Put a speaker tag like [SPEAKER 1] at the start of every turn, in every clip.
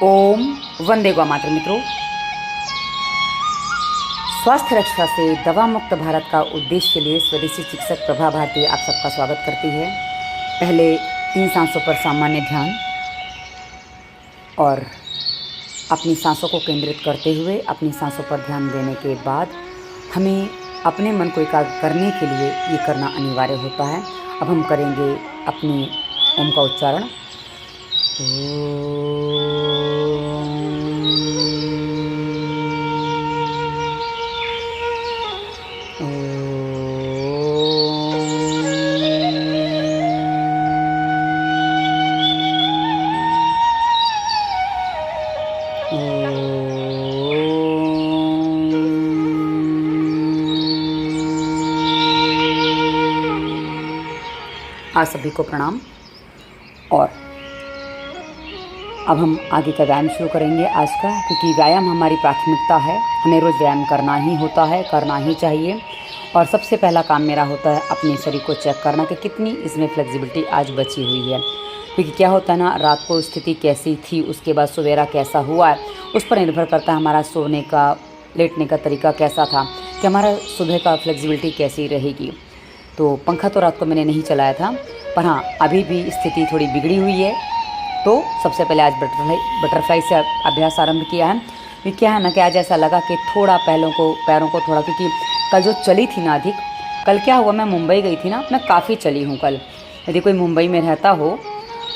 [SPEAKER 1] ओम वंदे गौ मातरम। मित्रों, स्वास्थ्य रक्षा से दवा मुक्त भारत का उद्देश्य के लिए स्वदेशी चिकित्सक प्रभा भारती आप सबका स्वागत करती है। पहले 3 सांसों पर सामान्य ध्यान और अपनी सांसों को केंद्रित करते हुए अपनी सांसों पर ध्यान देने के बाद हमें अपने मन को एकाग्र करने के लिए ये करना अनिवार्य होता है। अब हम करेंगे अपनी ओम का उच्चारण। आप सभी को प्रणाम। और अब हम आगे का व्यायाम शुरू करेंगे आज का, क्योंकि व्यायाम हमारी प्राथमिकता है। हमें रोज़ व्यायाम करना ही होता है, करना ही चाहिए। और सबसे पहला काम मेरा होता है अपने शरीर को चेक करना कि कितनी इसमें फ्लेक्सिबिलिटी आज बची हुई है। क्योंकि क्या होता है ना, रात को स्थिति कैसी थी, उसके बाद सवेरा कैसा हुआ है, उस पर निर्भर करता है हमारा सोने का, लेटने का तरीका कैसा था, कि हमारा सुबह का फ्लेक्सिबिलिटी कैसी रहेगी। तो पंखा तो रात को मैंने नहीं चलाया था, पर हाँ अभी भी स्थिति थोड़ी बिगड़ी हुई है। तो सबसे पहले आज बटरफ्लाई से अभ्यास आरंभ किया है। क्योंकि क्या है ना कि आज ऐसा लगा कि थोड़ा पैरों को थोड़ा, क्योंकि कल जो चली थी ना अधिक, कल क्या हुआ, मैं मुंबई गई थी ना, मैं काफ़ी चली हूँ कल। यदि कोई मुंबई में रहता हो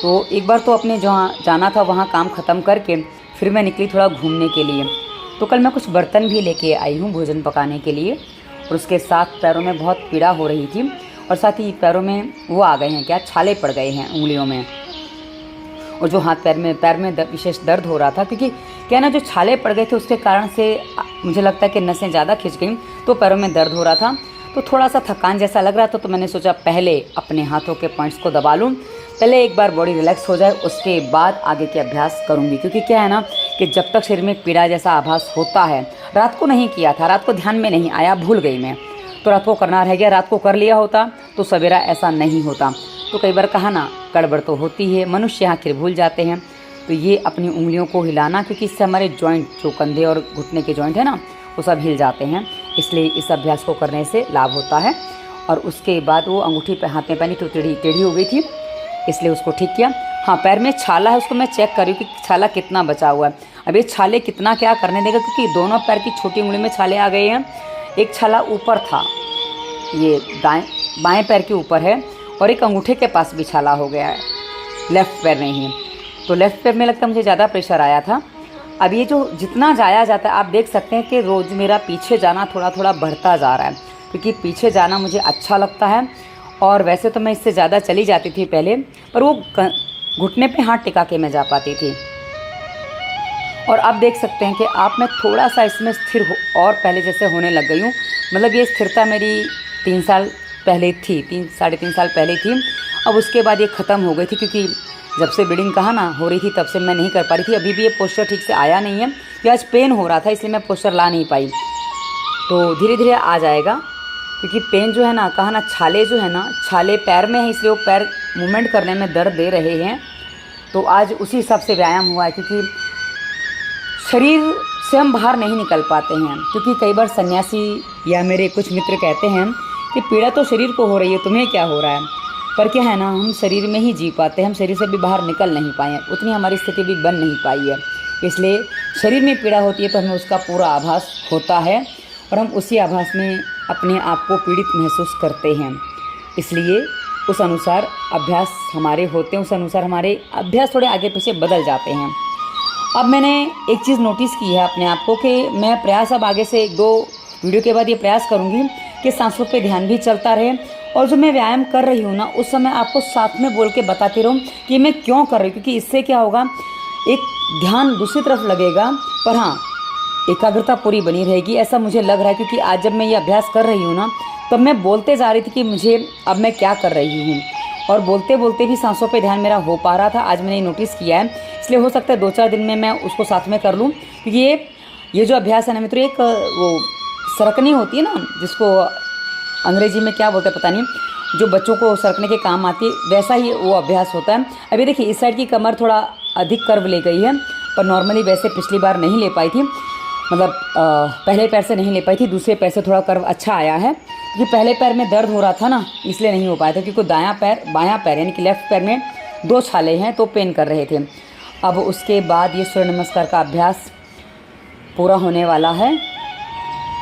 [SPEAKER 1] तो एक बार तो अपने जहाँ जाना था वहाँ काम ख़त्म करके फिर मैं निकली थोड़ा घूमने के लिए। तो कल मैं कुछ बर्तन भी लेके आई हूँ भोजन पकाने के लिए, और उसके साथ पैरों में बहुत पीड़ा हो रही थी, और साथ ही पैरों में वो आ गए हैं, क्या छाले पड़ गए हैं उंगलियों में, और जो हाथ पैर में विशेष दर्द हो रहा था। क्योंकि क्या ना, जो छाले पड़ गए थे उसके कारण से मुझे लगता है कि नसें ज़्यादा खिंच गई, तो पैरों में दर्द हो रहा था। तो थोड़ा सा थकान जैसा लग रहा था, तो मैंने सोचा पहले अपने हाथों के पॉइंट्स को दबा लूँ, पहले एक बार बॉडी रिलैक्स हो जाए, उसके बाद आगे के अभ्यास करूँगी। क्योंकि क्या है ना कि जब तक शरीर में पीड़ा जैसा आभास होता है, रात को नहीं किया था, रात को ध्यान में नहीं आया, भूल गई मैं, तो रात को करना रह गया। रात को कर लिया होता तो सवेरा ऐसा नहीं होता। तो कई बार कहा ना, गड़बड़ तो होती है, मनुष्य आखिर भूल जाते हैं। तो ये अपनी उंगलियों को हिलाना, क्योंकि इससे हमारे जॉइंट, जो कंधे और घुटने के जॉइंट है ना, वो सब हिल जाते हैं। इसलिए इस अभ्यास को करने से लाभ होता है। और उसके बाद वो अंगूठी पे हाथ में पहनी तो टेढ़ी हो गई थी, इसलिए उसको ठीक किया। हाँ, पैर में छाला है, उसको मैं चेक कर रही हूँ कि छाला कितना बचा हुआ है। अब ये छाले कितना क्या करने देगा, क्योंकि दोनों पैर की छोटी उंगली में छाले आ गए हैं। एक छाला ऊपर था, ये बाएं पैर के ऊपर है, और एक अंगूठे के पास भी छाला हो गया है, लेफ़्ट पैर में ही। तो लेफ़्ट पैर में लगता है मुझे ज़्यादा प्रेशर आया था। अब ये जो जितना जाया जाता है, आप देख सकते हैं कि रोज़ मेरा पीछे जाना थोड़ा थोड़ा बढ़ता जा रहा है, क्योंकि पीछे जाना मुझे अच्छा लगता है। और वैसे तो मैं इससे ज़्यादा चली जाती थी पहले, पर वो घुटने पे हाथ टिका के मैं जा पाती थी। और अब देख सकते हैं कि आप मैं थोड़ा सा इसमें स्थिर हो, और पहले जैसे होने लग गई हूँ। मतलब ये स्थिरता मेरी 3 साल पहले थी, 3-3.5 साल पहले थी। अब उसके बाद ये ख़त्म हो गई थी, क्योंकि जब से ब्लीडिंग कहा ना हो रही थी, तब से मैं नहीं कर पा रही थी। अभी भी ये पोस्चर ठीक से आया नहीं है, कि आज पेन हो रहा था, इसलिए मैं पोस्चर ला नहीं पाई। तो धीरे धीरे आ जाएगा, क्योंकि पेन जो है ना, कहा ना, छाले जो है ना, छाले पैर में है, इसलिए वो पैर मूवमेंट करने में दर्द दे रहे हैं। तो आज उसी हिसाब से व्यायाम हुआ है, क्योंकि शरीर से हम बाहर नहीं निकल पाते हैं। क्योंकि कई बार सन्यासी या मेरे कुछ मित्र कहते हैं कि पीड़ा तो शरीर को हो रही है, तुम्हें क्या हो रहा है। पर क्या है ना, हम शरीर में ही जी पाते हैं, हम शरीर से भी बाहर निकल नहीं पाए हैं, उतनी हमारी स्थिति भी बन नहीं पाई है। इसलिए शरीर में पीड़ा होती है तो हमें उसका पूरा आभास होता है, और हम उसी आभास में अपने आप को पीड़ित महसूस करते हैं। इसलिए उस अनुसार अभ्यास हमारे होते हैं, उस अनुसार हमारे अभ्यास थोड़े आगे पीछे बदल जाते हैं। अब मैंने एक चीज़ नोटिस की है अपने आप को, कि मैं प्रयास अब आगे से 1-2 वीडियो के बाद ये प्रयास करूँगी कि सांसों पे ध्यान भी चलता रहे, और जो मैं व्यायाम कर रही हूँ ना, उस समय आपको साथ में बोल के बताती रहूँ कि मैं क्यों कर रही हूँ। क्योंकि इससे क्या होगा, एक ध्यान दूसरी तरफ लगेगा, पर हाँ एकाग्रता पूरी बनी रहेगी, ऐसा मुझे लग रहा है। क्योंकि आज जब मैं ये अभ्यास कर रही हूँ ना, तब मैं बोलते जा रही थी कि मुझे अब मैं क्या कर रही हूँ, और बोलते बोलते भी सांसों पे ध्यान मेरा हो पा रहा था। आज मैंने नोटिस किया है, इसलिए हो सकता है 2-4 दिन में मैं उसको साथ में कर लूँ। क्योंकि ये जो अभ्यास है ना मित्रों, एक वो सरकनी होती है ना, जिसको अंग्रेजी में क्या बोलते हैं पता नहीं, जो बच्चों को सरकने के काम आती है, वैसा ही वो अभ्यास होता है। अभी देखिए, इस साइड की कमर थोड़ा अधिक कर्व ले गई है, पर नॉर्मली वैसे पिछली बार नहीं ले पाई थी, मतलब पहले पैर से नहीं ले पाई थी, दूसरे पैर से थोड़ा कर्व अच्छा आया है, क्योंकि पहले पैर में दर्द हो रहा था ना, इसलिए नहीं हो पाया था, क्योंकि बायां पैर यानी कि लेफ्ट पैर में 2 छाले हैं तो पेन कर रहे थे। अब उसके बाद ये सूर्य नमस्कार का अभ्यास पूरा होने वाला है।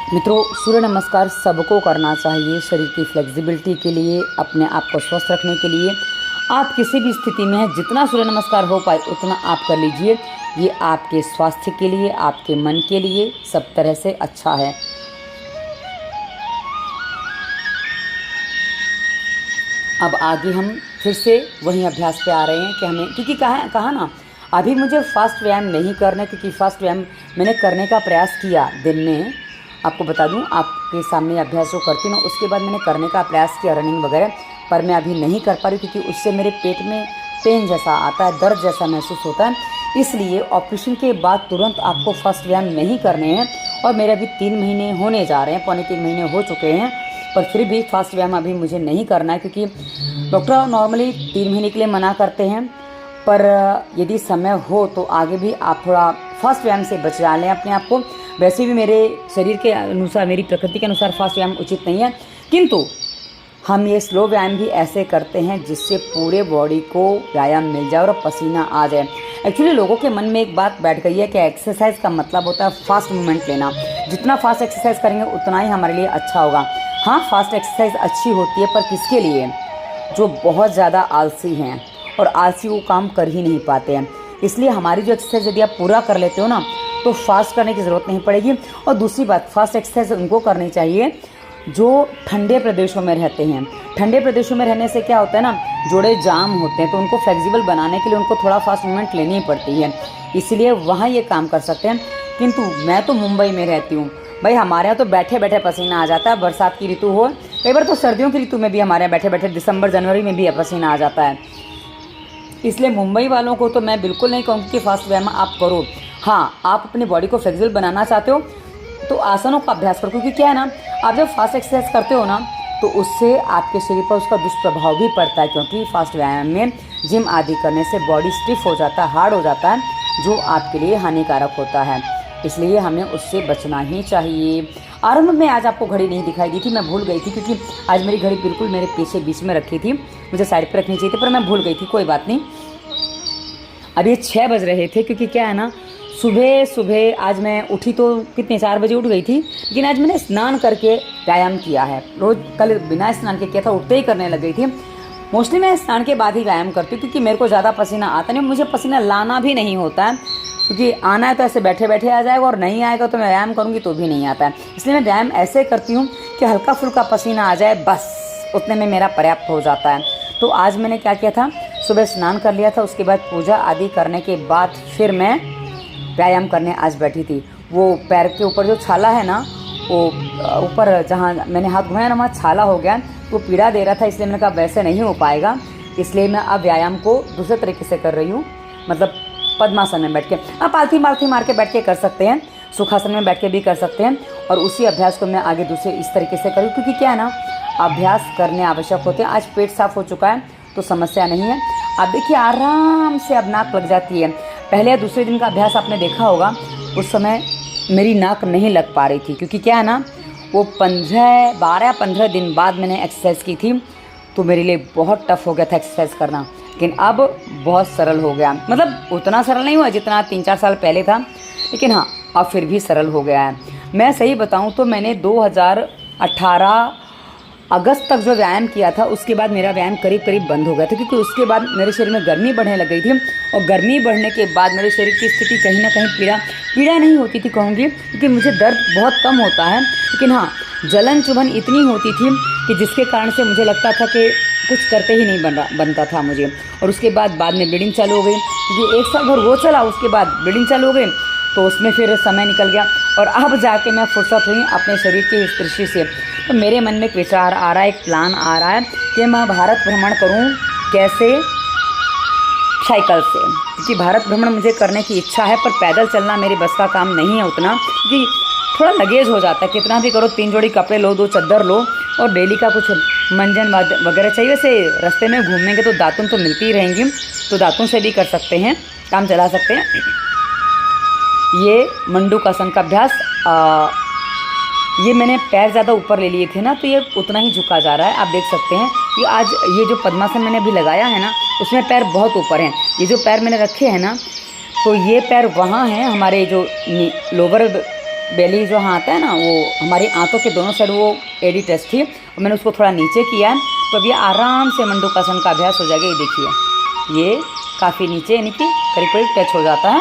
[SPEAKER 1] मित्रों, सूर्य नमस्कार सबको करना चाहिए, शरीर की फ्लेक्सिबिलिटी के लिए, अपने आप को स्वस्थ रखने के लिए। आप किसी भी स्थिति में हैं, जितना सूर्य नमस्कार हो पाए उतना आप कर लीजिए। ये आपके स्वास्थ्य के लिए, आपके मन के लिए सब तरह से अच्छा है। अब आगे हम फिर से वही अभ्यास पे आ रहे हैं कि हमें, क्योंकि कहा ना अभी मुझे फास्ट व्यायाम नहीं करना, क्योंकि फास्ट व्यायाम मैंने करने का प्रयास किया दिन में। आपको बता दूं, आपके सामने अभ्यास जो करती हूँ उसके बाद मैंने करने का प्रयास किया रनिंग वगैरह, पर मैं अभी नहीं कर पा रही, क्योंकि उससे मेरे पेट में पेन जैसा आता है, दर्द जैसा महसूस होता है। इसलिए ऑपरेशन के बाद तुरंत आपको फास्ट व्यायाम नहीं करने हैं। और मेरे अभी 3 महीने होने जा रहे हैं, पौने 3 महीने हो चुके हैं, पर फिर भी फास्ट व्यायाम अभी मुझे नहीं करना है, क्योंकि डॉक्टर नॉर्मली 3 महीने के लिए मना करते हैं। पर यदि समय हो तो आगे भी आप थोड़ा फास्ट व्यायाम से बचा लें अपने आप को। वैसे भी मेरे शरीर के अनुसार, मेरी प्रकृति के अनुसार फास्ट व्यायाम उचित नहीं है, किंतु हम ये स्लो व्यायाम भी ऐसे करते हैं जिससे पूरे बॉडी को व्यायाम मिल जाए और पसीना आ जाए। एक्चुअली लोगों के मन में एक बात बैठ गई है कि एक्सरसाइज का मतलब होता है फास्ट मूवमेंट लेना, जितना फास्ट एक्सरसाइज करेंगे उतना ही हमारे लिए अच्छा होगा। हाँ, फास्ट एक्सरसाइज अच्छी होती है, पर किसके लिए? जो बहुत ज़्यादा आलसी हैं, और आलसी वो काम कर ही नहीं पाते हैं। इसलिए हमारी जो एक्सरसाइज यदि आप पूरा कर लेते हो ना, तो फास्ट करने की ज़रूरत नहीं पड़ेगी। और दूसरी बात, फास्ट एक्सरसाइज उनको करनी चाहिए जो ठंडे प्रदेशों में रहते हैं। ठंडे प्रदेशों में रहने से क्या होता है ना, जोड़े जाम होते हैं, तो उनको फ्लेक्सिबल बनाने के लिए उनको थोड़ा फास्ट मूवमेंट लेनी ही पड़ती है, इसलिए वहाँ ये काम कर सकते हैं। किंतु मैं तो मुंबई में रहती हूँ भाई, हमारे यहाँ तो बैठे बैठे पसीना आ जाता है। बरसात की ऋतु हो, कई बार तो सर्दियों की ऋतु में भी हमारे यहाँ बैठे बैठे दिसंबर जनवरी में भी पसीना आ जाता है। इसलिए मुंबई वालों को तो मैं बिल्कुल नहीं कहूँगी कि फास्ट व्यायाम आप करो। हाँ, आप अपनी बॉडी को फ्लेक्सिबल बनाना चाहते हो तो आसनों का अभ्यास करो, क्योंकि क्या है ना, आप जब फास्ट एक्सरसाइज करते हो ना, तो उससे आपके शरीर पर उसका दुष्प्रभाव भी पड़ता है, क्योंकि फास्ट व्यायाम में जिम आदि करने से बॉडी स्टिफ हो जाता है, हार्ड हो जाता है, जो आपके लिए हानिकारक होता है। इसलिए हमें उससे बचना ही चाहिए। आरंभ में आज आपको घड़ी नहीं दिखाई दी थी, मैं भूल गई थी, क्योंकि आज मेरी घड़ी बिल्कुल मेरे पीछे बीच में रखी थी, मुझे साइड पर रखनी चाहिए थी, पर मैं भूल गई थी। कोई बात नहीं। अब ये 6 बज रहे थे, क्योंकि क्या है ना, सुबह सुबह आज मैं उठी तो कितने 4 बजे उठ गई थी, लेकिन आज मैंने स्नान करके व्यायाम किया है। रोज़ कल बिना स्नान के किया था, उठते ही करने लग गई थी। मोस्टली मैं स्नान के बाद ही व्यायाम करती हूँ, क्योंकि मेरे को ज़्यादा पसीना आता नहीं, मुझे पसीना लाना भी नहीं होता है, क्योंकि आना है तो ऐसे बैठे बैठे आ जाएगा, और नहीं आएगा तो मैं व्यायाम करूँगी तो भी नहीं आता है। इसलिए मैं व्यायाम ऐसे करती हूँ कि हल्का फुल्का पसीना आ जाए, बस उतने में मेरा पर्याप्त हो जाता है। तो आज मैंने क्या किया था, सुबह स्नान कर लिया था, उसके बाद पूजा आदि करने के बाद फिर मैं व्यायाम करने आज बैठी थी। वो पैर के ऊपर जो छाला है ना, वो ऊपर जहाँ मैंने हाथ घुमाया ना, वहाँ छाला हो गया, वो पीड़ा दे रहा था, इसलिए मैंने कहा वैसे नहीं हो पाएगा, इसलिए मैं अब व्यायाम को दूसरे तरीके से कर रही हूँ, मतलब पद्मासन में बैठ के। आप पालथी मार के बैठ के कर सकते हैं, सुखासन में बैठ के भी कर सकते हैं, और उसी अभ्यास को मैं आगे दूसरे इस तरीके से करूँ, क्योंकि क्या है ना, अभ्यास करने आवश्यक होते हैं। आज पेट साफ हो चुका है तो समस्या नहीं है। आप देखिए, आराम से अब नाक लग जाती है। पहले या दूसरे दिन का अभ्यास आपने देखा होगा, उस समय मेरी नाक नहीं लग पा रही थी, क्योंकि क्या है ना, वो 12-15 दिन बाद मैंने एक्सरसाइज की थी, तो मेरे लिए बहुत टफ हो गया था एक्सरसाइज करना। लेकिन अब बहुत सरल हो गया, मतलब उतना सरल नहीं हुआ जितना 3-4 साल पहले था, लेकिन हाँ अब फिर भी सरल हो गया है। मैं सही बताऊँ तो मैंने 2018 अगस्त तक जो व्यायाम किया था, उसके बाद मेरा व्यायाम करीब बंद हो गया था, क्योंकि उसके बाद मेरे शरीर में गर्मी बढ़ने लग गई थी, और गर्मी बढ़ने के बाद मेरे शरीर की स्थिति कहीं ना कहीं पीड़ा नहीं होती थी कहूँगी, क्योंकि मुझे दर्द बहुत कम होता है, लेकिन हाँ जलन चुभन इतनी होती थी कि जिसके कारण से मुझे लगता था कि कुछ करते ही नहीं बनता था मुझे। और उसके बाद में ब्लीडिंग चालू हो गई, क्योंकि 1 साल भर वो चला, उसके बाद ब्लीडिंग चालू हो गई, तो उसमें फिर समय निकल गया, और अब जाके मैं फुर्सत हुई अपने शरीर की इस दृष्टि से। तो मेरे मन में एक विचार आ रहा है, एक प्लान आ रहा है कि मैं भारत भ्रमण करूं, कैसे, साइकिल से, क्योंकि भारत भ्रमण मुझे करने की इच्छा है, पर पैदल चलना मेरे बस का काम नहीं है उतना, क्योंकि थोड़ा लगेज हो जाता है। कितना भी करो, 3 जोड़ी कपड़े लो, 2 चद्दर लो, और डेली का कुछ मंजन वगैरह चाहिए। वैसे रास्ते में घूमेंगे तो दातुन तो मिलती ही रहेंगी, तो दातुन से भी कर सकते हैं, काम चला सकते हैं। ये मंडूकासन का अभ्यास। ये मैंने पैर ज़्यादा ऊपर ले लिए थे ना, तो ये उतना ही झुका जा रहा है। आप देख सकते हैं कि आज ये जो पद्मासन मैंने अभी लगाया है ना, उसमें पैर बहुत ऊपर हैं। ये जो पैर मैंने रखे हैं ना, तो ये पैर वहाँ हैं हमारे जो लोअर बेली जो हाँ आता है ना, वो हमारी आंतों के दोनों साइड वो एडी टेस्ट थी, और मैंने उसको थोड़ा नीचे किया है। तो अब ये आराम से मंडूकासन का अभ्यास हो जाएगा। ये देखिए, ये काफ़ी नीचे यानी कि करीब करीब टच हो जाता है।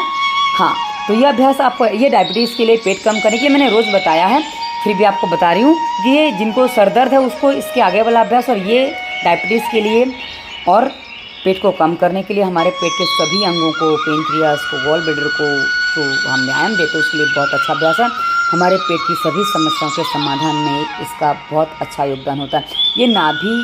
[SPEAKER 1] हाँ, तो ये अभ्यास आपको, ये डायबिटीज़ के लिए, पेट कम करने के लिए मैंने रोज़ बताया है, फिर भी आपको बता रही हूँ कि ये जिनको सर दर्द है उसको इसके आगे वाला अभ्यास, और ये डायबिटीज़ के लिए और पेट को कम करने के लिए, हमारे पेट के सभी अंगों को, पेनक्रियास को, गॉल ब्लैडर को जो हम व्यायाम देते हैं उसके लिए बहुत अच्छा अभ्यास है। हमारे पेट की सभी समस्याओं के समाधान में इसका बहुत अच्छा योगदान होता है। ये नाभि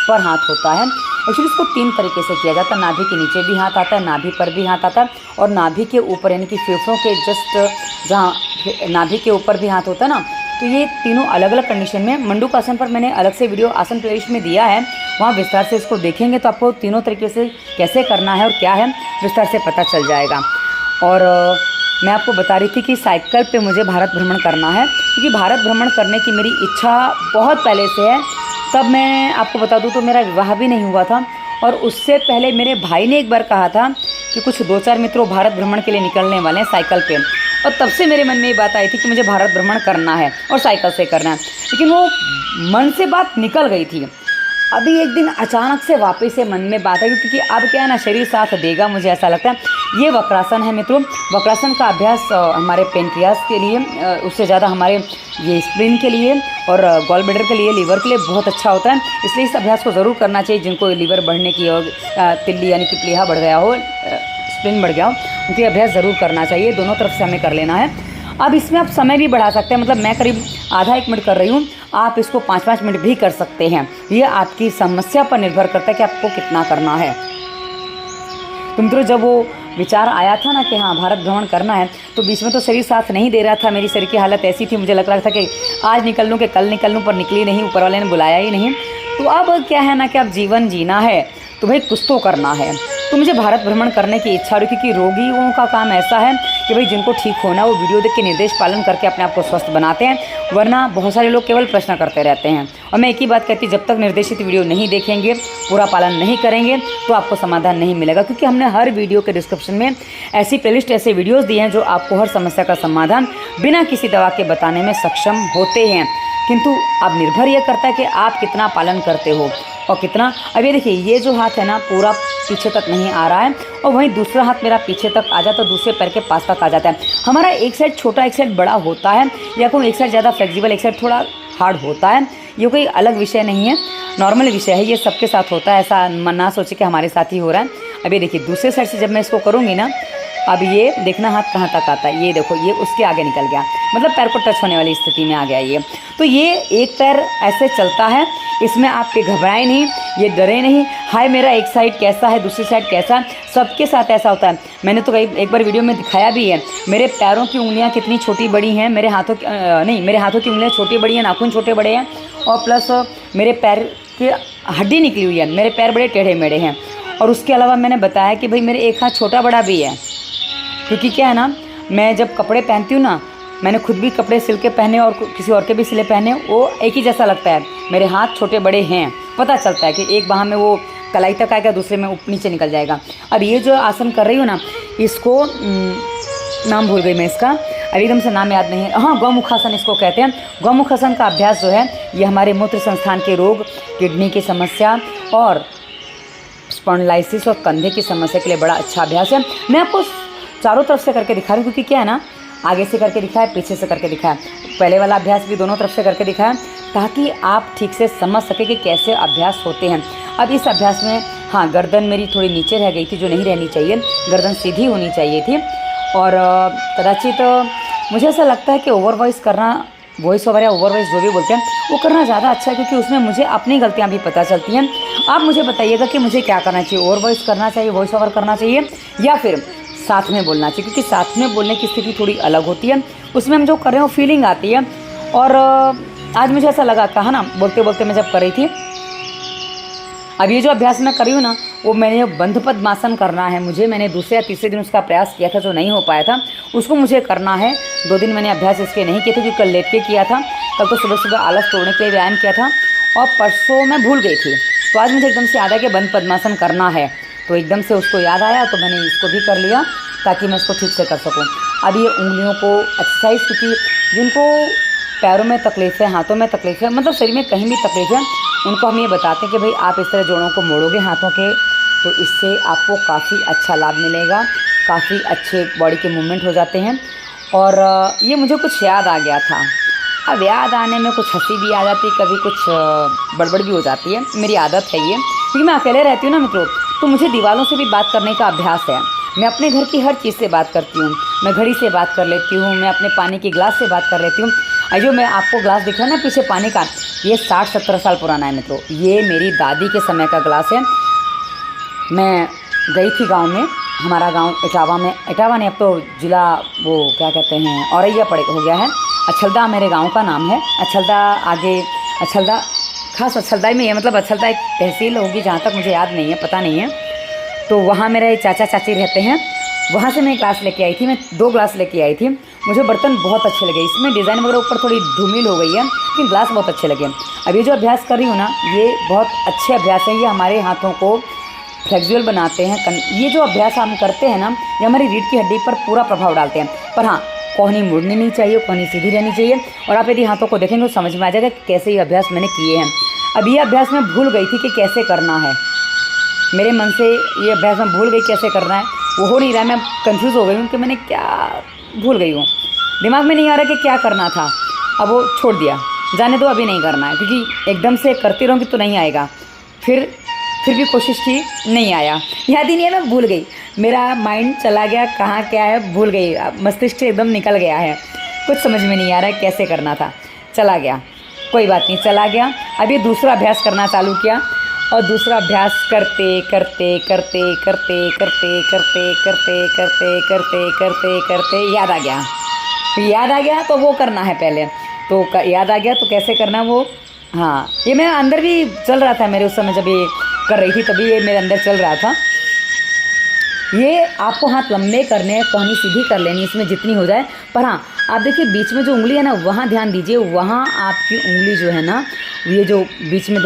[SPEAKER 1] पर हाथ होता है। एक्चुअली इसको 3 तरीके से किया जाता है। नाभि के नीचे भी हाथ आता है, नाभि पर भी हाथ आता है, और नाभि के ऊपर यानी कि फेफड़ों के जस्ट जहाँ नाभि के ऊपर भी हाथ होता है ना, तो ये तीनों अलग अलग कंडीशन में। मंडूकासन पर मैंने अलग से वीडियो आसन प्लेलिस्ट में दिया है, वहाँ विस्तार से इसको देखेंगे तो आपको तीनों तरीके से कैसे करना है और क्या है विस्तार से पता चल जाएगा। और मैं आपको बता रही थी कि साइकिल पे मुझे भारत भ्रमण करना है, क्योंकि भारत भ्रमण करने की मेरी इच्छा बहुत पहले से है। तब मैं आपको बता दूं तो मेरा विवाह भी नहीं हुआ था, और उससे पहले मेरे भाई ने एक बार कहा था कि कुछ 2-4 मित्रों भारत भ्रमण के लिए निकलने वाले हैं साइकिल पे, और तब से मेरे मन में ये बात आई थी कि मुझे भारत भ्रमण करना है और साइकिल से करना है, लेकिन वो मन से बात निकल गई थी। अभी एक दिन अचानक से वापस से मन में बात आई, क्योंकि अब क्या है ना, शरीर साथ देगा, मुझे ऐसा लगता है। ये वक्रासन है मित्रों। वक्रासन का अभ्यास हमारे पेनक्रियास के लिए, उससे ज़्यादा हमारे ये स्प्लीन के लिए और गॉल ब्लैडर के लिए, लीवर के लिए बहुत अच्छा होता है। इसलिए इस अभ्यास को ज़रूर करना चाहिए। जिनको लीवर बढ़ने की और तिल्ली यानी कि प्लीहा बढ़ गया हो, स्प्लीन बढ़ गया हो, उनके अभ्यास ज़रूर करना चाहिए। दोनों तरफ से हमें कर लेना है। अब इसमें आप समय भी बढ़ा सकते हैं, मतलब मैं करीब आधा 1 मिनट कर रही हूँ, आप इसको 5-5 मिनट भी कर सकते हैं। ये आपकी समस्या पर निर्भर करता है कि आपको कितना करना है। तो मित्रों, जब वो विचार आया था ना कि हाँ भारत भ्रमण करना है, तो बीच में तो शरीर साथ नहीं दे रहा था। मेरी शरीर की हालत ऐसी थी, मुझे लग रहा था कि आज निकल लूँ कि कल निकल लूँ, पर निकली नहीं, ऊपर वाले ने बुलाया ही नहीं। तो अब क्या है ना कि अब जीवन जीना है तो भाई कुछ तो करना है। तो मुझे भारत भ्रमण करने की इच्छा रही, क्योंकि रोगियों का काम ऐसा है कि भाई जिनको ठीक होना वो वीडियो देख के निर्देश पालन करके अपने आप को स्वस्थ बनाते हैं, वरना बहुत सारे लोग केवल प्रश्न करते रहते हैं। और मैं एक ही बात कहती हूँ, जब तक निर्देशित वीडियो नहीं देखेंगे, पूरा पालन नहीं करेंगे, तो आपको समाधान नहीं मिलेगा। क्योंकि हमने हर वीडियो के डिस्क्रिप्शन में ऐसी प्लेलिस्ट, ऐसे वीडियोज़ दिए हैं जो आपको हर समस्या का समाधान बिना किसी दवा के बताने में सक्षम होते हैं। किंतु अब निर्भर यह करता है कि आप कितना पालन करते हो और कितना। अब ये देखिए, ये जो हाथ है ना पूरा पीछे तक नहीं आ रहा है, और वहीं दूसरा हाथ मेरा पीछे तक आ जाता है, दूसरे पैर के पास तक आ जाता है। हमारा एक साइड छोटा, एक साइड बड़ा होता है, या कोई एक साइड ज़्यादा फ्लेक्सिबल, एक साइड थोड़ा हार्ड होता है। ये कोई अलग विषय नहीं है, नॉर्मल विषय है। ये सबके साथ होता है, ऐसा मन ना सोचे कि हमारे साथ ही हो रहा है। अब ये देखिए, दूसरे साइड से जब मैं इसको करूँगी ना, अब ये देखना हाथ कहाँ तक आता है। ये देखो, ये उसके आगे निकल गया, मतलब पैर को टच होने वाली स्थिति में आ गया ये। तो ये एक पैर ऐसे चलता है, इसमें आप पे घबराए नहीं, ये डरे नहीं, हाय मेरा एक साइड कैसा है, दूसरी साइड कैसा। सबके साथ ऐसा होता है। मैंने तो एक बार वीडियो में दिखाया भी है, मेरे पैरों की उंगलियां कितनी छोटी बड़ी हैं, मेरे हाथों की मेरे हाथों की उंगलियां छोटी बड़ी हैं, नाखून छोटे बड़े हैं, और प्लस मेरे पैर की हड्डी निकली हुई है, मेरे पैर बड़े टेढ़े मेढ़े हैं। और उसके अलावा मैंने बताया कि भाई मेरे एक हाथ छोटा बड़ा भी है, क्योंकि क्या है ना, मैं जब कपड़े पहनती हूँ ना, मैंने खुद भी कपड़े सिल के पहने और किसी और के भी सिले पहने, वो एक ही जैसा लगता है। मेरे हाथ छोटे बड़े हैं, पता चलता है कि एक बाह में वो कलाई तक आएगा, दूसरे में नीचे निकल जाएगा। अब ये जो आसन कर रही हूँ ना, इसको नाम भूल गई मैं इसका, अभी एकदम से नाम याद नहीं है। हाँ, गौमुखासन इसको कहते हैं। गौमुखासन का अभ्यास जो है, ये हमारे मूत्र संस्थान के रोग, किडनी की समस्या और स्पॉन्डिलाइसिस और कंधे की समस्या के लिए बड़ा अच्छा अभ्यास है। मैं आपको चारों तरफ से करके दिखा रही हूँ, क्योंकि क्या है ना, आगे से करके दिखाया, पीछे से करके दिखाया, पहले वाला अभ्यास भी दोनों तरफ से करके दिखाया, ताकि आप ठीक से समझ सके कि कैसे अभ्यास होते हैं। अब इस अभ्यास में हाँ, गर्दन मेरी थोड़ी नीचे रह गई थी, जो नहीं रहनी चाहिए, गर्दन सीधी होनी चाहिए थी। और कदाचित मुझे ऐसा लगता है कि ओवर वॉइस करना, वॉइस ओवर या ओवर वॉइस जो भी बोलते हैं, वो करना ज़्यादा अच्छा है, क्योंकि उसमें मुझे अपनी गलतियाँ भी पता चलती हैं। आप मुझे बताइएगा कि मुझे क्या करना चाहिए, ओवर वॉइस करना चाहिए, वॉइस ओवर करना चाहिए, या फिर साथ में बोलना चाहिए, क्योंकि साथ में बोलने की स्थिति थोड़ी अलग होती है। उसमें हम जो कर रहे हो फीलिंग आती है। और आज मुझे ऐसा लगा, कहा ना, बोलते बोलते मैं जब कर रही थी, अब ये जो अभ्यास मैं कर रही हूँ ना, वो मैंने बंध पद्मासन करना है मुझे। मैंने दूसरे या तीसरे दिन उसका प्रयास किया था, जो नहीं हो पाया था उसको मुझे करना है। 2 दिन मैंने अभ्यास इसके नहीं किए थे क्योंकि कल लेट के किया था, कल तो सुबह सुबह आलस तोड़ने के लिए व्यायाम किया था और परसों मैं भूल गई थी। तो आज मुझे एकदम से याद है कि बंध पद्मासन करना है, तो एकदम से उसको याद आया तो मैंने इसको भी कर लिया ताकि मैं इसको ठीक से कर सकूँ। अब ये उंगलियों को एक्सरसाइज, क्योंकि जिनको पैरों में तकलीफ़ है, हाथों में तकलीफ़ है, मतलब शरीर में कहीं भी तकलीफ़ है, उनको हम ये बताते हैं कि भाई आप इस तरह जोड़ों को मोड़ोगे हाथों के, तो इससे आपको काफ़ी अच्छा लाभ मिलेगा, काफ़ी अच्छे बॉडी के मूवमेंट हो जाते हैं। और ये मुझे कुछ याद आ गया था। अब याद आने में कुछ हंसी भी आ जाती है, कभी कुछ गड़बड़ भी हो जाती है, मेरी आदत है ये, क्योंकि मैं अकेले रहती हूँ ना मित्रों, तो मुझे दीवारों से भी बात करने का अभ्यास है। मैं अपने घर की हर चीज़ से बात करती हूँ, मैं घड़ी से बात कर लेती हूँ, मैं अपने पानी की गिलास से बात कर लेती हूँ। जो मैं आपको ग्लास दिख रहा है ना पीछे पानी का, ये 60-70 साल पुराना है मित्रों। ये मेरी दादी के समय का ग्लास है। मैं गई थी गांव में, हमारा गांव इटावा में, इटावा नहीं अब तो ज़िला वो क्या कहते हैं औरैया पड़े हो गया है। अछलदा मेरे गांव का नाम है। अछलदा आगे, अछलदा खास अछलदा में है, मतलब अछलदा एक तहसील होगी जहाँ तक मुझे याद नहीं है, पता नहीं है। तो वहाँ मेरे चाचा चाची रहते हैं, वहाँ से मैं ग्लास लेके आई थी। मैं 2 ग्लास लेके आई थी। मुझे बर्तन बहुत अच्छे लगे, इसमें डिज़ाइन वगैरह ऊपर थोड़ी धूमिल हो गई है लेकिन ग्लास बहुत अच्छे लगे। अब ये जो अभ्यास कर रही हूँ ना, ये बहुत अच्छे अभ्यास हैं, ये हमारे हाथों को फ्लेक्सिबल बनाते हैं। ये जो अभ्यास हम करते हैं ना, ये हमारी रीढ़ की हड्डी पर पूरा प्रभाव डालते हैं। पर हाँ, कोहनी मुड़नी नहीं चाहिए, कोहनी सीधी रहनी चाहिए। और आप यदि हाथों को देखेंगे तो समझ में आ जाएगा कि कैसे ये अभ्यास मैंने किए हैं। अब ये अभ्यास मैं भूल गई थी कि कैसे करना है, मेरे मन से ये अभ्यास मैं भूल गई कैसे करना है, वो हो नहीं रहा है। मैं कंफ्यूज हो गई हूँ कि मैंने क्या भूल गई हूँ, दिमाग में नहीं आ रहा कि क्या करना था। अब वो छोड़ दिया, जाने दो, अभी नहीं करना है, क्योंकि एकदम से करती रहूँगी तो नहीं आएगा। फिर भी कोशिश की, नहीं आया, याद ही नहीं है, मैं भूल गई, मेरा माइंड चला गया कहाँ क्या है, भूल गई, मस्तिष्क से एकदम निकल गया है, कुछ समझ में नहीं आ रहा है कैसे करना था, चला गया, कोई बात नहीं, चला गया। अभी दूसरा अभ्यास करना चालू किया और दूसरा अभ्यास करते करते करते करते करते करते करते करते करते करते करते याद आ गया। याद आ गया तो वो करना है पहले, तो याद आ गया तो कैसे करना वो, हाँ, ये मेरे अंदर भी चल रहा था, मेरे उस समय जब ये कर रही थी तभी ये मेरे अंदर चल रहा था। ये आपको हाथ लंबे करने हैं, कोहनी सीधी कर लेनी इसमें जितनी हो जाए। पर हाँ, आप देखिए बीच में जो उंगली है ना, वहाँ ध्यान दीजिए, वहाँ आपकी उंगली जो है ना, ये जो बीच में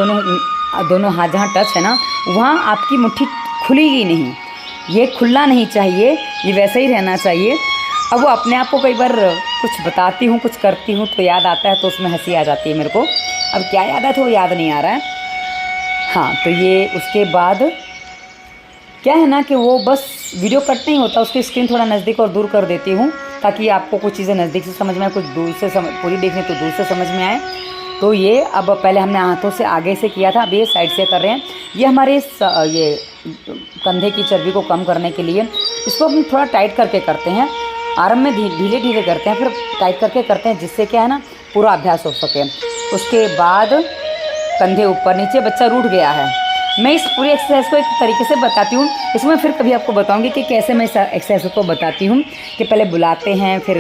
[SPEAKER 1] दोनों हाथ जहाँ टच है ना, वहाँ आपकी मुट्ठी खुलेगी नहीं, ये खुलना नहीं चाहिए, ये वैसे ही रहना चाहिए। अब वो अपने आप को कई बार कुछ बताती हूँ, कुछ करती हूँ तो याद आता है, तो उसमें हंसी आ जाती है मेरे को। अब क्या याद है तो वो याद नहीं आ रहा है। हाँ, तो ये उसके बाद क्या है ना कि वो बस वीडियो कट नहीं होता, उसकी स्क्रीन थोड़ा नज़दीक और दूर कर देती हूँ ताकि आपको कुछ चीज़ें नज़दीक से समझ में आए, कुछ दूर से पूरी देखने तो दूर से समझ में आए। तो ये अब पहले हमने हाथों से आगे से किया था, अब ये साइड से कर रहे हैं। ये हमारे ये कंधे की चर्बी को कम करने के लिए इसको हम थोड़ा टाइट करके करते हैं। आरंभ में धीरे धीरे करते हैं, फिर टाइट करके करते हैं, जिससे क्या है ना पूरा अभ्यास हो सके। उसके बाद कंधे ऊपर नीचे, बच्चा रूठ गया है। मैं इस पूरी एक्सरसाइज को एक तरीके से बताती हूँ, इसमें फिर कभी आपको बताऊँगी कि कैसे मैं इस एक्सरसाइज को बताती हूँ। कि पहले बुलाते हैं, फिर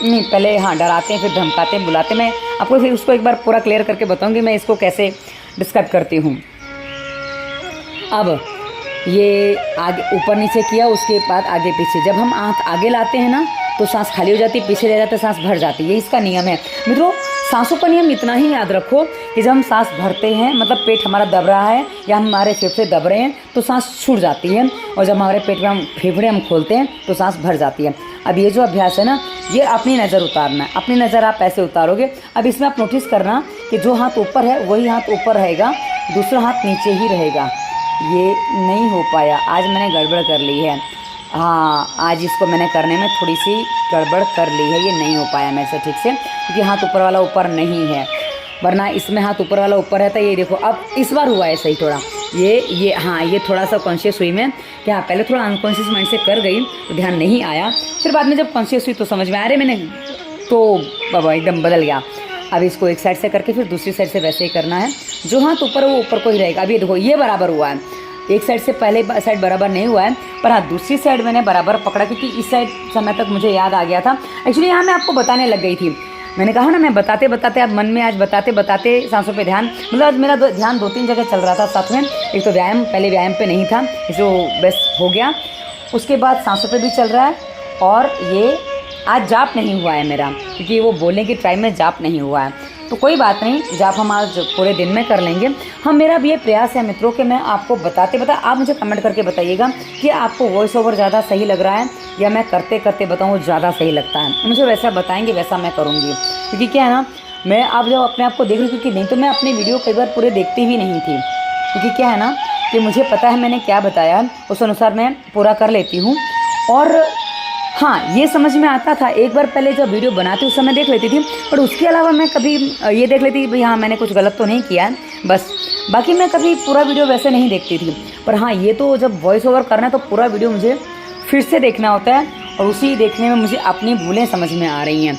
[SPEAKER 1] नहीं, पहले हाँ डराते हैं, फिर धमकाते हैं, बुलाते हैं। मैं आपको फिर उसको एक बार पूरा क्लियर करके बताऊँगी मैं इसको कैसे डिस्क्राइब करती हूँ। अब ये आगे ऊपर नीचे किया, उसके बाद आगे पीछे। जब हम हाथ आगे लाते हैं ना तो सांस खाली हो जाती है, पीछे ले जाते हैं सांस भर जाती है, ये इसका नियम है मित्रों। सांसों का नियम इतना ही याद रखो कि जब हम सांस भरते हैं, मतलब पेट हमारा दब रहा है या हमारे फेफड़े दब रहे हैं तो सांस छूट जाती है, और जब हमारे पेट में हम फेफड़े हम खोलते हैं तो सांस भर जाती है। अब ये जो अभ्यास है ना, ये अपनी नज़र उतारना है, अपनी नज़र आप ऐसे उतारोगे। अब इसमें आप नोटिस करना कि जो हाथ ऊपर है वही हाथ ऊपर रहेगा, दूसरा हाथ नीचे ही रहेगा। ये नहीं हो पाया, आज मैंने गड़बड़ कर ली है, हाँ, आज इसको मैंने करने में थोड़ी सी गड़बड़ कर ली है, ये नहीं हो पाया मेरे से ठीक से, क्योंकि हाथ ऊपर वाला ऊपर नहीं है, वरना इसमें हाथ ऊपर वाला ऊपर रहता है। ये देखो अब इस बार हुआ है सही थोड़ा, ये हाँ, ये थोड़ा सा कॉन्शियस हुई मैं कि हाँ, पहले थोड़ा अनकॉन्शियस माइंड से कर गई तो ध्यान नहीं आया, फिर बाद में जब कॉन्शियस हुई तो समझ में आ रहे मैंने, तो बाबा एकदम बदल गया। अब इसको एक साइड से करके फिर दूसरी साइड से वैसे ही करना है, जो हाथ ऊपर वो ऊपर को ही रहेगा। अब ये देखो ये बराबर हुआ है, एक साइड से पहले साइड बराबर नहीं हुआ है, पर हाँ दूसरी साइड मैंने बराबर पकड़ा, क्योंकि इस साइड समय तक मुझे याद आ गया था। एक्चुअली यहाँ मैं आपको बताने लग गई थी, मैंने कहा ना, मैं बताते बताते अब मन में आज बताते बताते सांसों पे ध्यान, मतलब आज मेरा ध्यान 2-3 जगह चल रहा था साथ में। एक तो व्यायाम, पहले व्यायाम पे नहीं था, जो बेस्ट हो गया, उसके बाद सांसों पे भी चल रहा है। और ये आज जाप नहीं हुआ है मेरा, क्योंकि वो बोलने की टाइम में जाप नहीं हुआ है। तो कोई बात नहीं, जाप हम आज पूरे दिन में कर लेंगे। हम, मेरा भी ये प्रयास है मित्रों कि मैं आपको बताते आप मुझे कमेंट करके बताइएगा कि आपको वॉइस ओवर ज़्यादा सही लग रहा है या मैं करते करते बताऊँ ज़्यादा सही लगता है। मुझे वैसा बताएंगे, वैसा मैं करूँगी। क्योंकि क्या है ना, मैं अब जब अपने आप को देख रही हूँ, क्योंकि नहीं तो मैं अपने वीडियो कई बार पूरे देखती ही नहीं थी, क्योंकि क्या है ना कि मुझे पता है मैंने क्या बताया है, उस अनुसार मैं पूरा कर लेती हूँ। और हाँ, ये समझ में आता था, एक बार पहले जब वीडियो बनाती उस समय देख लेती थी, पर उसके अलावा मैं कभी ये देख लेती भाई हाँ मैंने कुछ गलत तो नहीं किया है, बस। बाकी मैं कभी पूरा वीडियो वैसे नहीं देखती थी। पर हाँ, ये तो जब वॉइस ओवर करना है तो पूरा वीडियो मुझे फिर से देखना होता है, और उसी देखने में मुझे अपनी भूलें समझ में आ रही हैं।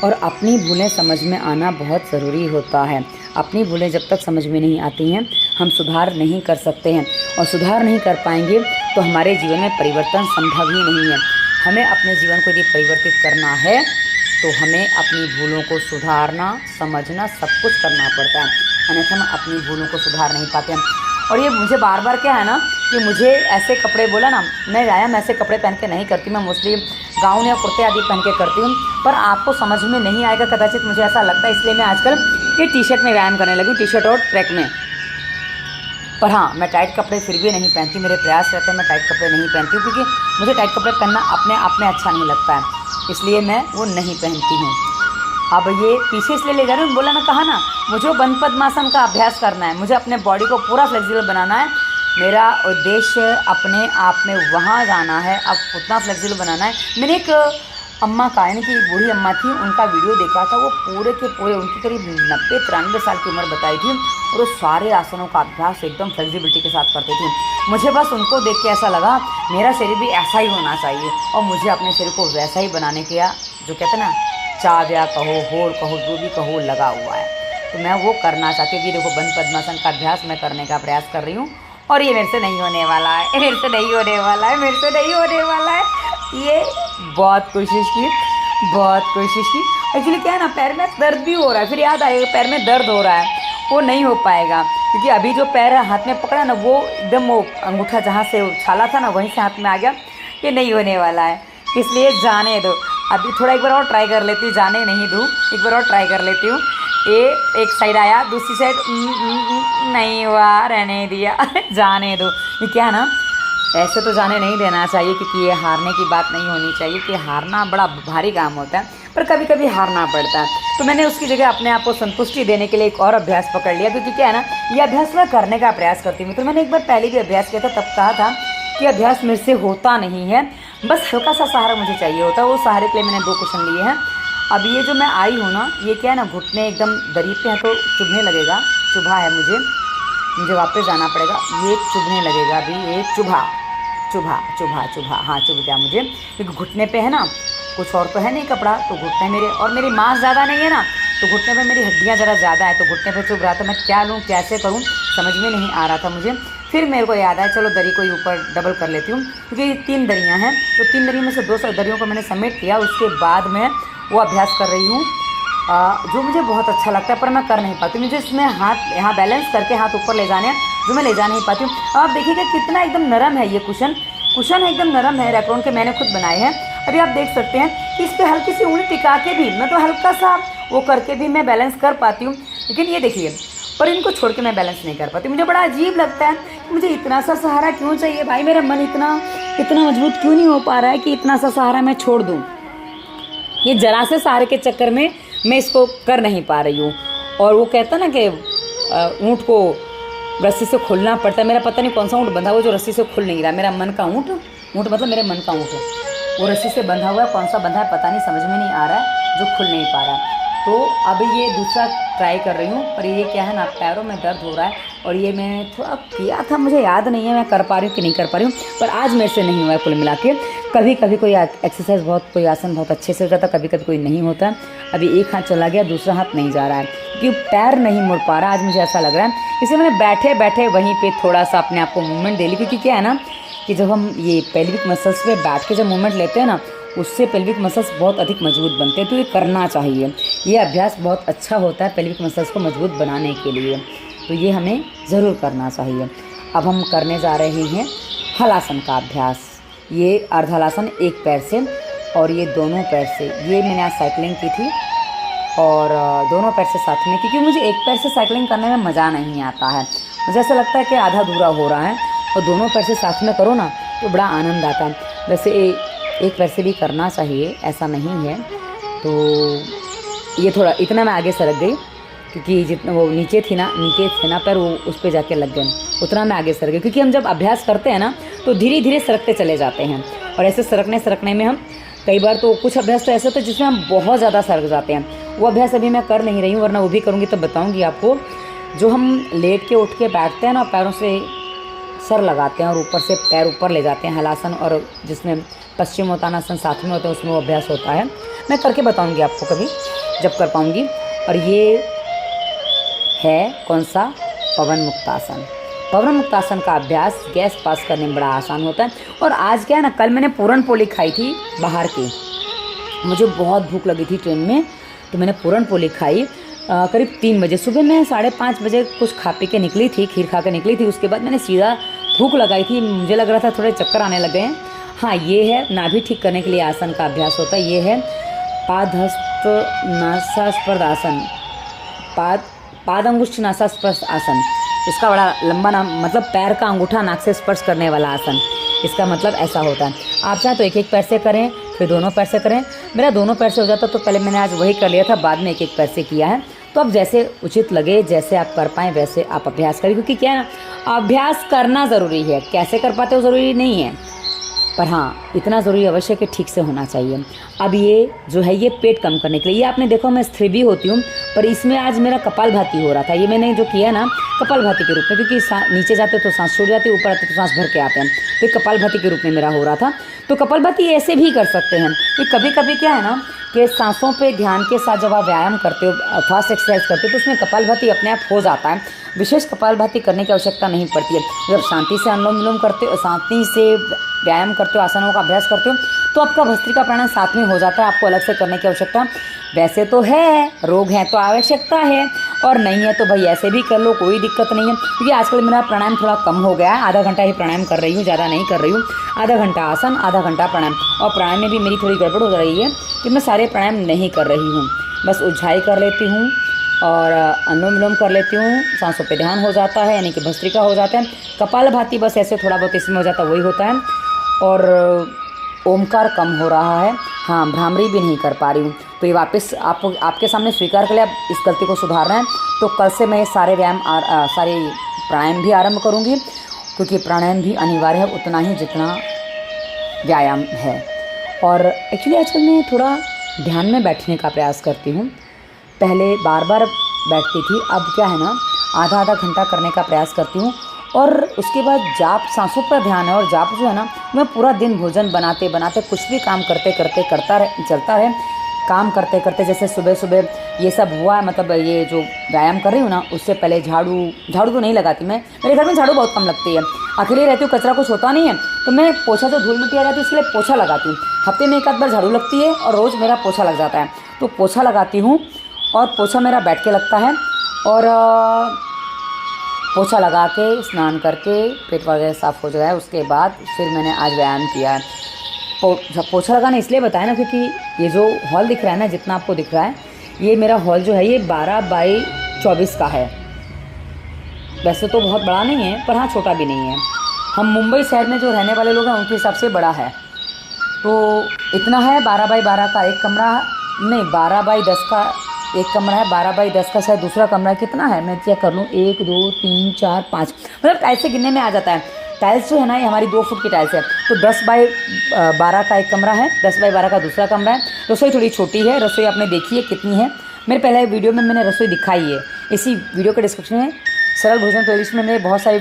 [SPEAKER 1] और अपनी भूलें समझ में आना बहुत ज़रूरी होता है। अपनी भूलें जब तक समझ में नहीं आती हैं, हम सुधार नहीं कर सकते हैं, और सुधार नहीं कर पाएंगे तो हमारे जीवन में परिवर्तन संभव ही नहीं है। हमें अपने जीवन को यदि परिवर्तित करना है तो हमें अपनी भूलों को सुधारना, समझना, सब कुछ करना पड़ता है, अन्यथा हम अपनी भूलों को सुधार नहीं पाते हैं। और ये मुझे बार बार क्या है ना कि मुझे ऐसे कपड़े बोला ना, मैं व्यायाम ऐसे कपड़े पहन के नहीं करती, मैं मोस्टली गाउन या कुर्ते आदि पहन के करती हूँ। पर आपको समझ में नहीं आएगा कदाचित, मुझे ऐसा लगता है, इसलिए मैं आजकल ये टी-शर्ट में व्यायाम करने लगी हूँ, टी-शर्ट और ट्रैक में। पर हाँ, मैं टाइट कपड़े फिर भी नहीं पहनती, मेरे प्रयास रहते हैं मैं टाइट कपड़े नहीं पहनती हूँ, क्योंकि मुझे टाइट कपड़े पहनना अपने आप में अच्छा नहीं लगता है, इसलिए मैं वो नहीं पहनती हूँ। अब ये पीछे इसलिए ले जा रही हूँ, बोला ना, कहा ना, मुझे बंद पद्मासन का अभ्यास करना है, मुझे अपने बॉडी को पूरा फ्लेक्सिबल बनाना है। मेरा उद्देश्य अपने आप में वहाँ जाना है, अब उतना फ्लेक्सिबल बनाना है। मैंने एक अम्मा का, यानी कि बूढ़ी अम्मा थी, उनका वीडियो देखा था, वो पूरे के पूरे उनकी करीब 90-93 साल की उम्र बताई थी, और वो सारे आसनों का अभ्यास एकदम फ्लेक्सिबिलिटी के साथ करते थे। मुझे बस उनको देख के ऐसा लगा मेरा शरीर भी ऐसा ही होना चाहिए, और मुझे अपने शरीर को वैसा ही बनाने के, जो कहते हैं ना, चाव्या कहो, होड़ कहो, जो भी कहो, लगा हुआ है। तो मैं वो करना चाहती हूँ कि देखो, बंद पद्मासन का अभ्यास मैं करने का प्रयास कर रही हूँ, और ये मेरे से नहीं होने वाला है, मेरे से नहीं होने वाला है, मेरे से नहीं होने वाला है। ये बहुत कोशिश की, बहुत कोशिश की। एक्चुअली क्या है ना, पैर में दर्द भी हो रहा है, फिर याद आएगा पैर में दर्द हो रहा है, वो नहीं हो पाएगा, क्योंकि अभी जो पैर हाथ में पकड़ा ना, वो एकदम वो अंगूठा जहाँ से छाला था ना, वहीं से हाथ में आ गया। ये नहीं होने वाला है, इसलिए जाने दो। अभी थोड़ा एक बार और ट्राई कर लेती हूँ, जाने नहीं दूँ, एक बार और ट्राई कर लेती हूँ। ये एक साइड आया, दूसरी साइड नहीं हुआ, रहने दिया, जाने दो। ये क्या है ना, ऐसे तो जाने नहीं देना चाहिए, क्योंकि ये हारने की बात नहीं होनी चाहिए, कि हारना बड़ा भारी काम होता है, पर कभी कभी हारना पड़ता है। तो मैंने उसकी जगह अपने आप को संतुष्टि देने के लिए एक और अभ्यास पकड़ लिया, क्योंकि क्या है ना, ये अभ्यास मैं करने का प्रयास करती हूँ। तो मैंने एक बार पहले भी अभ्यास किया था, तब कहा था कि अभ्यास मेरे से होता नहीं है, बस हल्का सा सहारा मुझे चाहिए होता है। वो सहारे के लिए मैंने 2 कुशन लिए हैं। अब ये जो मैं आई हूँ ना, ये क्या है ना, घुटने एकदम दरी पे हैं तो चुभने लगेगा, चुभा है मुझे वापस जाना पड़ेगा, ये चुभने लगेगा अभी, ये चुभा, हाँ चुभ गया मुझे, क्योंकि घुटने पे है ना, कुछ और तो है नहीं कपड़ा, तो घुटने मेरे, और मेरी मांस ज़्यादा नहीं है ना, तो घुटने पे मेरी हड्डियाँ ज़रा ज़्यादा है, तो घुटने पे चुभ रहा था। मैं क्या लूँ, कैसे करूँ, समझ में नहीं आ रहा था मुझे। फिर मेरे को याद आया, चलो दरी को ऊपर डबल कर लेती हूँ, क्योंकि 3 दरियाँ हैं, तो 3 दरियों में से 2 दरियों को मैंने समेट लिया। उसके बाद मैं वो अभ्यास कर रही हूँ, जो मुझे बहुत अच्छा लगता है, पर मैं कर नहीं पाती। मुझे इसमें हाथ यहाँ बैलेंस करके हाथ ऊपर ले जाने हैं, जो मैं ले जा नहीं पाती हूँ। अब आप देखिएगा कितना एकदम नरम है ये कुशन है, एकदम नरम है, रैक्रॉन के मैंने खुद बनाए हैं। अभी आप देख सकते हैं कि इस पर हल्की सी उंगली टिका के भी, मैं तो हल्का सा वो करके भी मैं बैलेंस कर पाती हूँ, लेकिन ये देखिए, पर इनको छोड़ के मैं बैलेंस नहीं कर पाती। मुझे बड़ा अजीब लगता है, मुझे इतना सा सहारा क्यों चाहिए भाई, मेरा मन इतना मजबूत क्यों नहीं हो पा रहा है कि इतना सा सहारा मैं छोड़ दूँ। ये जरा से सहारे के चक्कर में मैं इसको कर नहीं पा रही हूँ। और वो कहता ना कि ऊँट को रस्सी से खोलना पड़ता है, मेरा पता नहीं कौन सा ऊँट बंधा हुआ जो रस्सी से खुल नहीं रहा। मेरा मन का ऊँट मतलब मेरे मन का ऊँट है, वो रस्सी से बंधा हुआ है, कौन सा बंधा है पता नहीं, समझ में नहीं आ रहा है, जो खुल नहीं पा रहा है। तो अब ये दूसरा ट्राई कर रही हूँ, पर ये क्या है ना, पैरों में दर्द हो रहा है, और ये मैं थोड़ा किया था, मुझे याद नहीं है मैं कर पा रही हूँ कि नहीं कर पा रही हूँ, पर आज मेरे से नहीं हुआ है कुल मिला के। कभी कभी कोई एक्सरसाइज कोई आसन बहुत अच्छे से हो जाता, कभी कभी कोई नहीं होता। अभी एक हाथ चला गया, दूसरा हाथ नहीं जा रहा है, क्योंकि पैर नहीं मुड़ पा रहा, आज मुझे ऐसा लग रहा है। इसलिए मैंने बैठे बैठे वहीं पर थोड़ा सा अपने आप को मूवमेंट दे ली, क्योंकि क्या है ना कि जब हम ये पेल्विक मसल्स पे बैठ के जब मूवमेंट लेते हैं ना, उससे पेल्विक मसल्स बहुत अधिक मजबूत बनते हैं। तो ये करना चाहिए, ये अभ्यास बहुत अच्छा होता है पेल्विक मसल्स को मजबूत बनाने के लिए, तो ये हमें ज़रूर करना चाहिए। अब हम करने जा रहे हैं हलासन का अभ्यास। ये अर्धहलासन एक पैर से और ये दोनों पैर से। ये मैंने आज साइकिलिंग की थी और दोनों पैर से साथ में, क्योंकि मुझे एक पैर से साइकिलिंग करने में मज़ा नहीं आता है। मुझे ऐसा लगता है कि आधा अधूरा हो रहा है, और दोनों पैर से साथ में करो ना तो बड़ा आनंद आता है। वैसे एक पैर से भी करना चाहिए, ऐसा नहीं है। तो ये थोड़ा इतना मैं आगे सरक गई, क्योंकि जितना वो नीचे थे ना पैर, वो उस पर जाके लग गए, उतना मैं आगे सरक गई। क्योंकि हम जब अभ्यास करते हैं ना तो धीरे धीरे सरकते चले जाते हैं, और ऐसे सरकने में हम कई बार तो कुछ अभ्यास तो ऐसे होते हैं जिसमें हम बहुत ज़्यादा सरक जाते हैं। वो अभ्यास अभी मैं कर नहीं रही हूँ, वरना वो भी करूँगी तो बताऊँगी आपको। जो हम लेट के उठ के बैठते हैं ना, पैरों से सर लगाते हैं और ऊपर से पैर ऊपर ले जाते हैं, हलासन, और जिसमें पश्चिमोत्तानासन साथ में होता है, उसमें वो अभ्यास होता है। मैं करके बताऊँगी आपको कभी जब कर पाऊँगी। और ये है कौन सा, पवन मुक्तासन। पवन मुक्तासन का अभ्यास गैस पास करने में बड़ा आसान होता है। और आज क्या है ना, कल मैंने पूरन पोली खाई थी बाहर की, मुझे बहुत भूख लगी थी ट्रेन में, तो मैंने पूरन पोली खाई करीब 3 बजे। सुबह मैं 5:30 बजे कुछ खा पी के निकली थी, खीर खा के निकली थी। उसके बाद मैंने सीधा भूख लगाई थी, मुझे लग रहा था थोड़े चक्कर आने लगे हैं। हाँ, ये है नाभि ठीक करने के लिए आसन का अभ्यास होता है। ये है पादहस्त नासास्पर्श आसन, पाद अंगुष्ठ नासास्पर्श आसन। इसका बड़ा लंबा नाम, मतलब पैर का अंगूठा नाक से स्पर्श करने वाला आसन। इसका मतलब ऐसा होता है। आप चाहे तो एक पैर से करें, फिर दोनों पैर से करें। मेरा दोनों पैर से हो जाता तो पहले मैंने आज वही कर लिया था, बाद में एक पैर से किया है। तो अब जैसे उचित लगे, जैसे आप कर पाएँ वैसे आप अभ्यास करें, क्योंकि क्या है ना, अभ्यास करना ज़रूरी है। कैसे कर पाते हो ज़रूरी नहीं है, पर हाँ इतना ज़रूरी अवश्य कि ठीक से होना चाहिए। अब ये जो है ये पेट कम करने के लिए, ये आपने देखो मैं स्त्री भी होती हूँ, पर इसमें आज मेरा कपालभाति हो रहा था। ये मैंने जो किया ना कपालभाति के रूप में, क्योंकि नीचे जाते तो सांस छोड़ जाती, ऊपर आते तो सांस भर के आते हैं, तो कपालभाति के रूप में मेरा हो रहा था। तो कपालभाति ऐसे भी कर सकते हैं कि कभी कभी क्या है ना कि सांसों पे ध्यान के साथ जब आप व्यायाम करते हो, फास्ट एक्सरसाइज करते हो, तो उसमें कपालभाति अपने आप हो जाता है। विशेष कपालभाति करने की आवश्यकता नहीं पड़ती है। जब शांति से अनुलोम विलोम करते हो, शांति से व्यायाम करते हो, आसनों का अभ्यास करते हो, तो आपका भस्त्रिका प्राणायाम साथ में हो जाता है। आपको अलग से करने की आवश्यकता वैसे तो है, रोग है तो आवश्यकता है, और नहीं है तो भाई ऐसे भी कर लो, कोई दिक्कत नहीं है। क्योंकि आजकल मेरा प्राणायाम थोड़ा कम हो गया है, आधा घंटा ही प्राणायाम कर रही हूँ, ज़्यादा नहीं कर रही हूँ। आधा घंटा आसन, आधा घंटा प्राणायाम। और प्राणायाम में भी मेरी थोड़ी गड़बड़ हो रही है कि मैं सारे प्राणायाम नहीं कर रही हूँ, बस उज्जाई कर लेती हूँ और अनुलोम विलोम कर लेती हूँ। सांसों पे ध्यान हो जाता है, यानी कि भस्त्रिका हो जाता है। कपालभाति बस ऐसे थोड़ा बहुत इसमें हो जाता है, वही होता है। और ओमकार कम हो रहा है। हाँ, भ्रामरी भी नहीं कर पा रही हूँ, तो ये वापस आपके सामने स्वीकार कर लिया। इस गलती को सुधारना है, तो कल से मैं सारे सारे प्राणायाम भी आरंभ करूँगी, क्योंकि प्राणायाम भी अनिवार्य है उतना ही जितना व्यायाम है। और एक्चुअली आजकल मैं थोड़ा ध्यान में बैठने का प्रयास करती हूँ। पहले बार बार बैठती थी, अब क्या है ना आधा आधा घंटा करने का प्रयास करती हूँ। और उसके बाद जाप, सांसों पर ध्यान है। और जाप जो है ना, मैं पूरा दिन भोजन बनाते बनाते कुछ भी काम करते करते चलता रहे, काम करते करते। जैसे सुबह सुबह ये सब हुआ, मतलब ये जो व्यायाम कर रही हूँ ना, उससे पहले झाड़ू तो नहीं लगाती मैं, मेरे घर में झाड़ू बहुत कम लगती है। अकेले रहती हूँ, कचरा कुछ होता नहीं है, तो मैं पोछा, जो धूल मिट्टी आ जाती है उसके लिए पोछा लगाती हूँ। हफ्ते में 1 आध बार झाड़ू लगती है और रोज़ मेरा पोछा लग जाता है, तो पोछा लगाती हूँ। और पोछा मेरा बैठ के लगता है, और पोछा लगा के स्नान करके पेट वगैरह साफ़ हो जाए, उसके बाद फिर मैंने आज व्यायाम किया है। पोछा लगाना इसलिए बताया ना, क्योंकि ये जो हॉल दिख रहा है ना, जितना आपको दिख रहा है, ये मेरा हॉल जो है ये 12x24 का है। वैसे तो बहुत बड़ा नहीं है, पर हाँ छोटा भी नहीं है। हम मुंबई शहर में जो रहने वाले लोग हैं उनके हिसाब से बड़ा है, तो इतना है। 12x12 का एक कमरा, नहीं 12x10 का एक कमरा है, 12x10 का शायद दूसरा कमरा कितना है मैं चेक कर लूँ, 1 2 3 4 5, मतलब टाइल्स से गिनने में आ जाता है। टाइल्स जो है ना, ये हमारी 2 फुट की टाइल्स है, तो 10x12 का एक कमरा है, 10x12 का दूसरा कमरा है। रसोई थोड़ी छोटी है, रसोई आपने देखी है कितनी है, मेरे पहले वीडियो में मैंने रसोई दिखाई है। इसी वीडियो के डिस्क्रिप्शन में सरल भोजन प्लेलिस्ट में मेरे बहुत सारे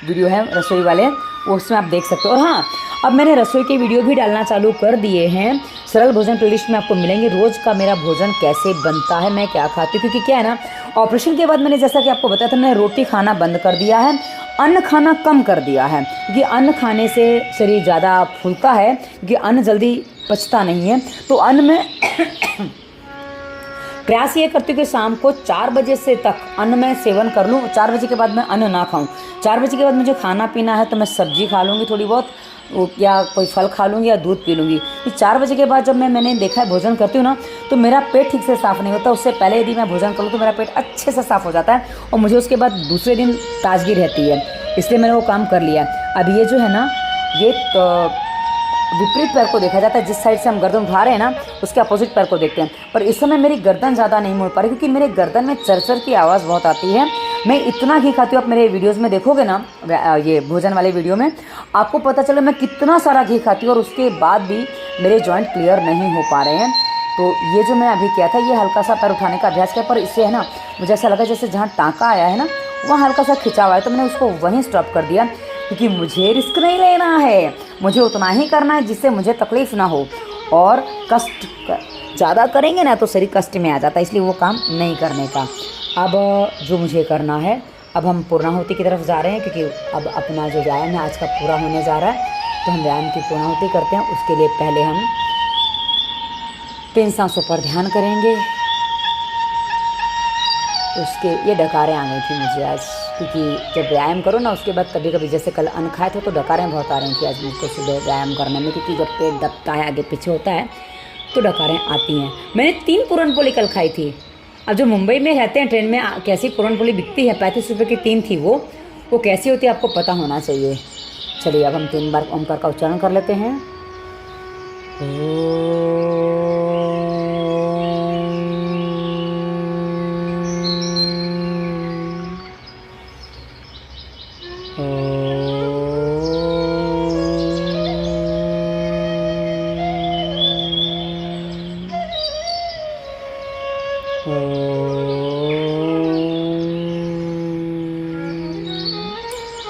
[SPEAKER 1] वीडियो हैं रसोई वाले, उसमें आप देख सकते हो। और हाँ, अब मैंने रसोई के वीडियो भी डालना चालू कर दिए हैं। सरल भोजन प्लेलिस्ट में आपको मिलेंगे रोज़ का मेरा भोजन कैसे बनता है, मैं क्या खाती हूँ। क्योंकि क्या है ना, ऑपरेशन के बाद मैंने जैसा कि आपको बताया था, मैंने रोटी खाना बंद कर दिया है, अन्न खाना कम कर दिया है। क्योंकि अन्न खाने से शरीर ज़्यादा फूलता है, क्योंकि अन्न जल्दी पचता नहीं है। तो अन्न में प्रयास ये करती हूँ कि शाम को 4 बजे से तक अन्न में सेवन कर लूँ। 4 बजे के बाद मैं अन्न ना खाऊं। 4 बजे के बाद मुझे खाना पीना है तो मैं सब्जी खा लूँगी थोड़ी बहुत, या कोई फल खा लूँगी या दूध पी लूँगी। 4 बजे के बाद जब मैंने देखा है भोजन करती हूँ ना, तो मेरा पेट ठीक से साफ़ नहीं होता। उससे पहले यदि मैं भोजन कर लूँ तो मेरा पेट अच्छे से साफ़ हो जाता है और मुझे उसके बाद दूसरे दिन ताजगी रहती है। इसलिए मैंने वो काम कर लिया। अब ये जो है ना, ये विपरीत पैर को देखा जाता है। जिस साइड से हम गर्दन उठा रहे हैं ना, उसके अपोजिट पैर को देखते हैं। पर इस समय मेरी गर्दन ज़्यादा नहीं मुड़ पा रही, क्योंकि मेरे गर्दन में चरचर की आवाज़ बहुत आती है। मैं इतना घी खाती हूँ, आप मेरे वीडियोस में देखोगे ना, ये भोजन वाले वीडियो में आपको पता चले मैं कितना सारा घी खाती हूँ और उसके बाद भी मेरे जॉइंट क्लियर नहीं हो पा रहे हैं। तो ये जो मैं अभी किया था, ये हल्का सा पैर उठाने का अभ्यास किया, पर इससे है ना मुझे ऐसा लगा जैसे जहाँ टाँका आया है ना, वहाँ हल्का सा खिंचाव आया, तो मैंने उसको वहीं स्टॉप कर दिया, क्योंकि मुझे रिस्क नहीं लेना है। मुझे उतना ही करना है जिससे मुझे तकलीफ़ ना हो, और कष्ट ज़्यादा करेंगे ना तो शरीर कष्ट में आ जाता है, इसलिए वो काम नहीं करने का। अब जो मुझे करना है, अब हम पूर्णाहुति की तरफ जा रहे हैं, क्योंकि अब अपना जो व्यायाम है आज का पूरा होने जा रहा है। तो हम व्यायाम की पूर्णाहुति करते हैं। उसके लिए पहले हम 3 सांसों पर ध्यान करेंगे। उसके ये डकारें आ गई थी मुझे आज, क्योंकि जब व्यायाम करो ना उसके बाद कभी कभी, जैसे कल अन्न खाए थे तो डकारें बहुत आ रही थी आज मुझको सुबह व्यायाम करने में, क्योंकि जब पेट दबता है, आगे पीछे होता है, तो डकारें आती हैं। मैंने 3 पूरनपोली कल खाई थी। अब जो मुंबई में रहते हैं, ट्रेन में कैसी पूरनपोली बिकती है, 35 रुपये की 3 थी। वो कैसी होती है आपको पता होना चाहिए। चलिए अब हम 3 बार ओंकार का उच्चारण कर लेते हैं।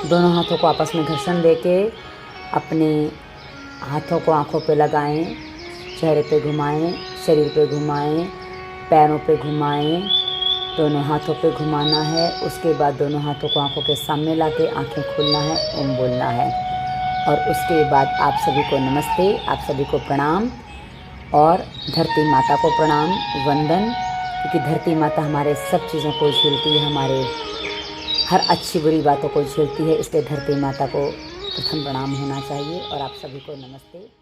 [SPEAKER 1] दोनों हाथों को आपस में घर्षण देके अपने हाथों को आँखों पे लगाएं, चेहरे पे घुमाएं, शरीर पे घुमाएं, पैरों पे घुमाएं। दोनों हाथों पे घुमाना है। उसके बाद दोनों हाथों को आँखों के सामने लाके आँखें खोलना है, ओम बोलना है। और उसके बाद आप सभी को नमस्ते, आप सभी को प्रणाम, और धरती माता को प्रणाम, वंदन, क्योंकि धरती माता हमारे सब चीज़ों को झेलती है, हमारे हर अच्छी बुरी बातों को झेलती है। इसलिए धरती माता को प्रथम प्रणाम होना चाहिए। और आप सभी को नमस्ते।